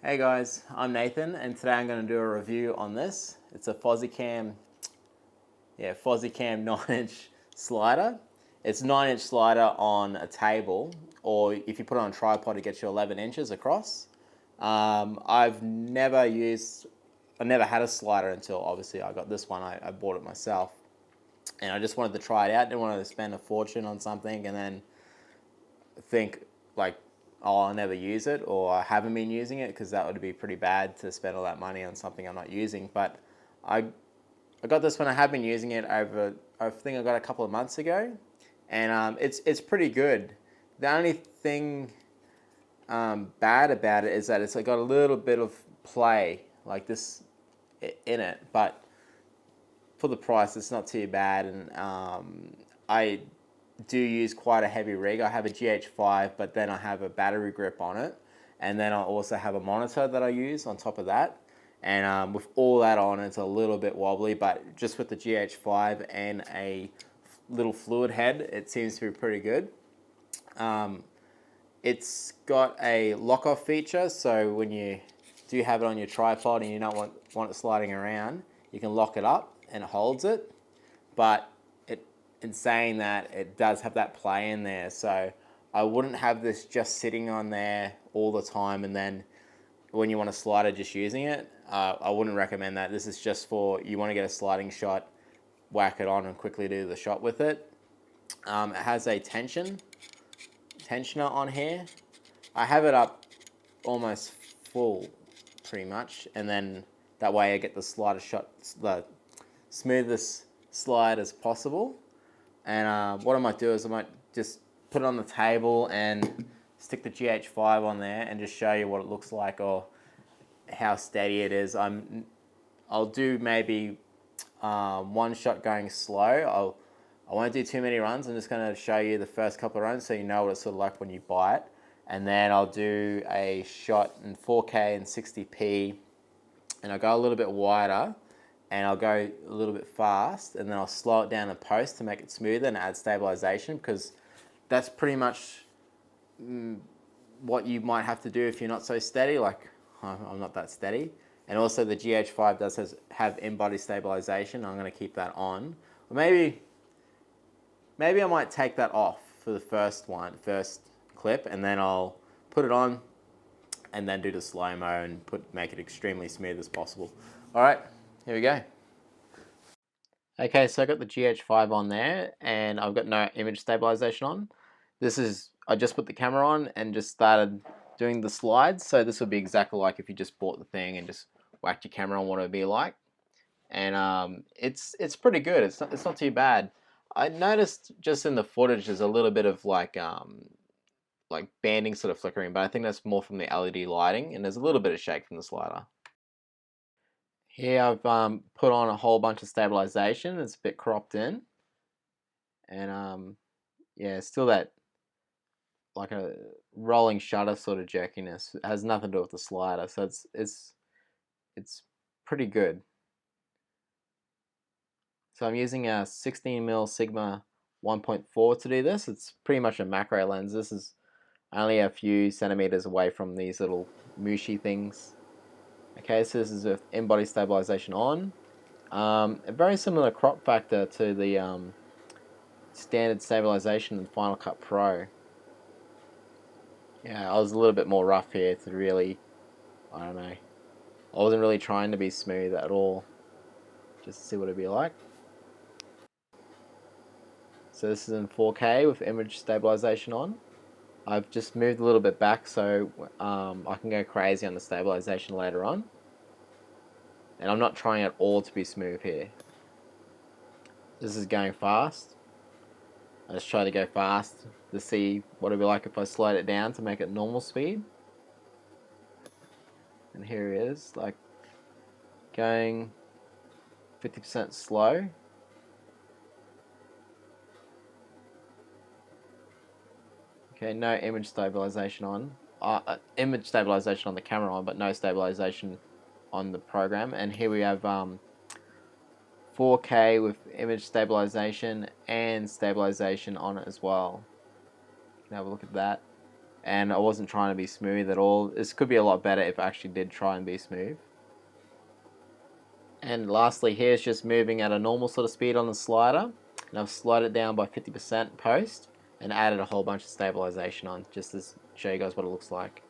Hey guys, I'm Nathan, and today I'm going to do a review on this. It's a Fosicam 9-inch slider. It's a 9-inch slider on a table, or if you put it on a tripod, it gets you 11 inches across. I never had a slider until obviously I got this one. I bought it myself, and I just wanted to try it out. Didn't want to spend a fortune on something and then think like, oh, I'll never use it, or I haven't been using it, because that would be pretty bad to spend all that money on something I'm not using. But I got this one. I have been using it over, I think I got it a couple of months ago, and it's pretty good. The only thing bad about it is that it's got a little bit of play like this in it, but for the price, it's not too bad. And I do use quite a heavy rig. I have a GH5, but then I have a battery grip on it, and then I also have a monitor that I use on top of that. And with all that on, it's a little bit wobbly, but just with the GH5 and a little fluid head, it seems to be pretty good. It's got a lock-off feature, so when you do have it on your tripod and you don't want it sliding around, you can lock it up and it holds it. But in saying that, it does have that play in there, so I wouldn't have this just sitting on there all the time and then when you want to slide it, just using it. I wouldn't recommend that. This is just for, you want to get a sliding shot, whack it on and quickly do the shot with it. It has a tensioner on here. I have it up almost full pretty much, and then that way I get the slider shot, the smoothest slide as possible. And what I might do is I might just put it on the table and stick the GH5 on there and just show you what it looks like or how steady it is. I'll do maybe one shot going slow. I won't do too many runs. I'm just going to show you the first couple of runs so you know what it's sort of like when you buy it. And then I'll do a shot in 4K and 60p, and I'll go a little bit wider, and I'll go a little bit fast, and then I'll slow it down in post to make it smoother and add stabilization, because that's pretty much what you might have to do if you're not so steady. Like, I'm not that steady. And also the GH5 does have Embody Stabilization. I'm going to keep that on. Or maybe I might take that off for the first clip, and then I'll put it on and then do the slow-mo and make it extremely smooth as possible. All right, here we go. Okay, so I got the GH5 on there, and I've got no image stabilization on. I just put the camera on and just started doing the slides, so this would be exactly like if you just bought the thing and just whacked your camera on what it would be like. And it's pretty good. It's not too bad. I noticed just in the footage there's a little bit of like banding sort of flickering, but I think that's more from the LED lighting, and there's a little bit of shake from the slider. Here I've put on a whole bunch of stabilization. It's a bit cropped in, and yeah, still that like a rolling shutter sort of jerkiness. It has nothing to do with the slider, so it's pretty good. So I'm using a 16mm Sigma 1.4 to do this. It's pretty much a macro lens. This is only a few centimeters away from these little mushy things. Okay, so this is with Embody Stabilization on. A very similar crop factor to the standard stabilization in Final Cut Pro. Yeah, I was a little bit more rough here to really, I don't know, I wasn't really trying to be smooth at all, just to see what it'd be like. So this is in 4K with image stabilization on. I've just moved a little bit back so I can go crazy on the stabilization later on. And I'm not trying at all to be smooth here. This is going fast. I just try to go fast to see what it'd be like if I slowed it down to make it normal speed. And here it is, like going 50% slow. Okay, no image stabilization on. Image stabilization on the camera on, but no stabilization on the program. And here we have 4K with image stabilization and stabilization on it as well. You can have a look at that. and I wasn't trying to be smooth at all. This could be a lot better if I actually did try and be smooth. And lastly, here's just moving at a normal sort of speed on the slider, and I've slowed it down by 50% post and added a whole bunch of stabilization on, just to show you guys what it looks like.